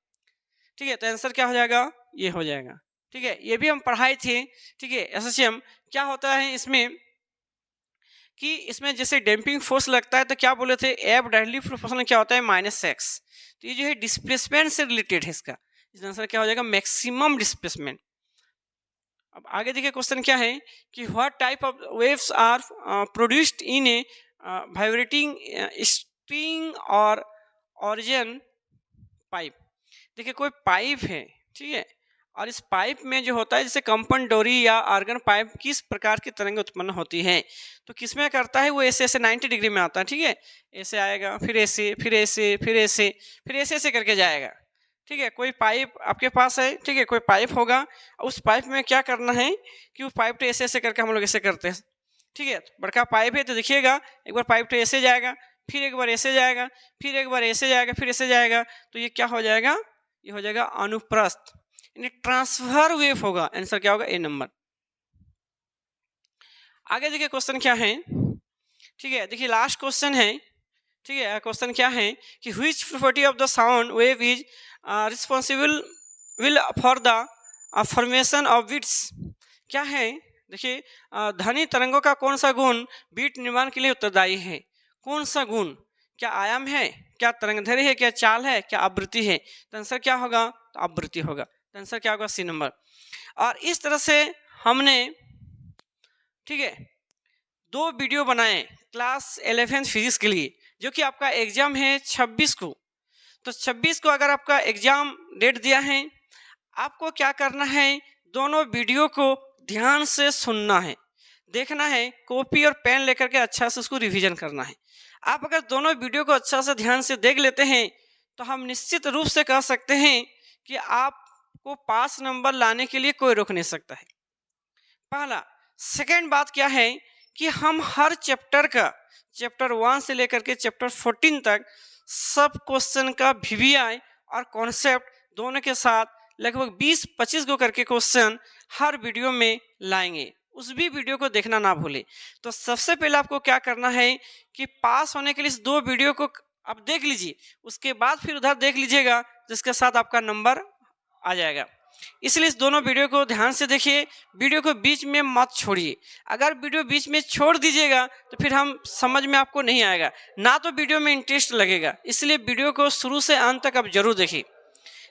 ठीक है। तो आंसर क्या हो जाएगा, ये हो जाएगा, ठीक है। ये भी हम पढ़ाए थे, ठीक है। एसएचएम क्या होता है इसमें कि इसमें जैसे डैम्पिंग फोर्स लगता है तो क्या बोले थे, एफ डायरेक्टली प्रोपोर्शनल क्या होता है, -x, तो ये जो है डिस्प्लेसमेंट से रिलेटेड है, इसका आंसर क्या हो जाएगा, मैक्सिमम डिस्प्लेसमेंट। अब आगे देखिए क्वेश्चन क्या है कि what type of waves are produced in a vibrating string और ऑरिजिन पाइप, देखिए कोई पाइप है, ठीक है, और इस पाइप में जो होता है जैसे कंपन डोरी या आर्गन पाइप, किस प्रकार की तरंग उत्पन्न होती है, तो किसमें करता है वो ऐसे ऐसे 90 डिग्री में आता है, ठीक है, ऐसे आएगा, फिर ऐसे, फिर ऐसे, फिर ऐसे, फिर ऐसे ऐसे करके जाएगा, ठीक है। कोई पाइप आपके पास है, ठीक है, कोई पाइप होगा, उस पाइप में क्या करना है कि उस पाइप तो ऐसे ऐसे करके हम लोग ऐसे करते हैं, ठीक है, बड़का पाइप है तो देखिएगा एक बार पाइप तो ऐसे जाएगा, फिर एक बार ऐसे जाएगा, फिर एक बार ऐसे जाएगा, फिर ऐसे जाएगा, तो ये क्या हो जाएगा, ये हो जाएगा अनुप्रस्थ, यानी ट्रांसफर वेव होगा, आंसर क्या होगा, ए नंबर। आगे देखिए क्वेश्चन क्या है, ठीक है, देखिए लास्ट क्वेश्चन है, ठीक है। क्वेश्चन क्या है कि which property of the sound wave is responsible for the formation of beats, क्या है, देखिए ध्वनि तरंगों का कौन सा गुण बीट निर्माण के लिए उत्तरदायी है, कौन सा गुण, क्या आयाम है, क्या तरंगधैर्य है, क्या चाल है, क्या आवृत्ति है, तो आंसर क्या होगा, तो आवृत्ति होगा, तो आंसर क्या होगा, सी नंबर। और इस तरह से हमने, ठीक है, 2 वीडियो बनाए क्लास 11 फिजिक्स के लिए, जो कि आपका एग्जाम है 26 को, तो 26 को अगर आपका एग्जाम डेट दिया है, आपको क्या करना है, दोनों वीडियो को ध्यान से सुनना है, देखना है, कॉपी और पेन लेकर के अच्छा से उसको रिवीजन करना है। आप अगर दोनों वीडियो को अच्छा से ध्यान से देख लेते हैं तो हम निश्चित रूप से कह सकते हैं कि आपको पास नंबर लाने के लिए कोई रोक नहीं सकता है। पहला। सेकंड बात क्या है कि हम हर चैप्टर का, चैप्टर 1 से लेकर के चैप्टर 14 तक सब क्वेश्चन का वीवीआई और कॉन्सेप्ट दोनों के साथ लगभग 20-25 को करके क्वेश्चन हर वीडियो में लाएंगे। उस भी वीडियो को देखना ना भूले। तो सबसे पहले आपको क्या करना है कि पास होने के लिए इस 2 वीडियो को आप देख लीजिए, उसके बाद फिर उधर देख लीजिएगा, जिसके साथ आपका नंबर आ जाएगा। इसलिए इस दोनों वीडियो को ध्यान से देखिए, वीडियो को बीच में मत छोड़िए। अगर वीडियो बीच में छोड़ दीजिएगा तो फिर हम समझ में आपको नहीं आएगा, ना तो वीडियो में इंटरेस्ट लगेगा। इसलिए वीडियो को शुरू से अंत तक आप जरूर देखिए,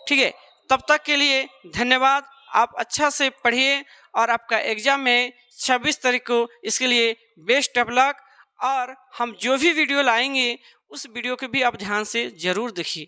ठीक है। तब तक के लिए धन्यवाद। आप अच्छा से पढ़िए और आपका एग्जाम है 26 तारीख को, इसके लिए बेस्ट ऑफ लक। और हम जो भी वीडियो लाएंगे उस वीडियो को भी आप ध्यान से जरूर देखिए।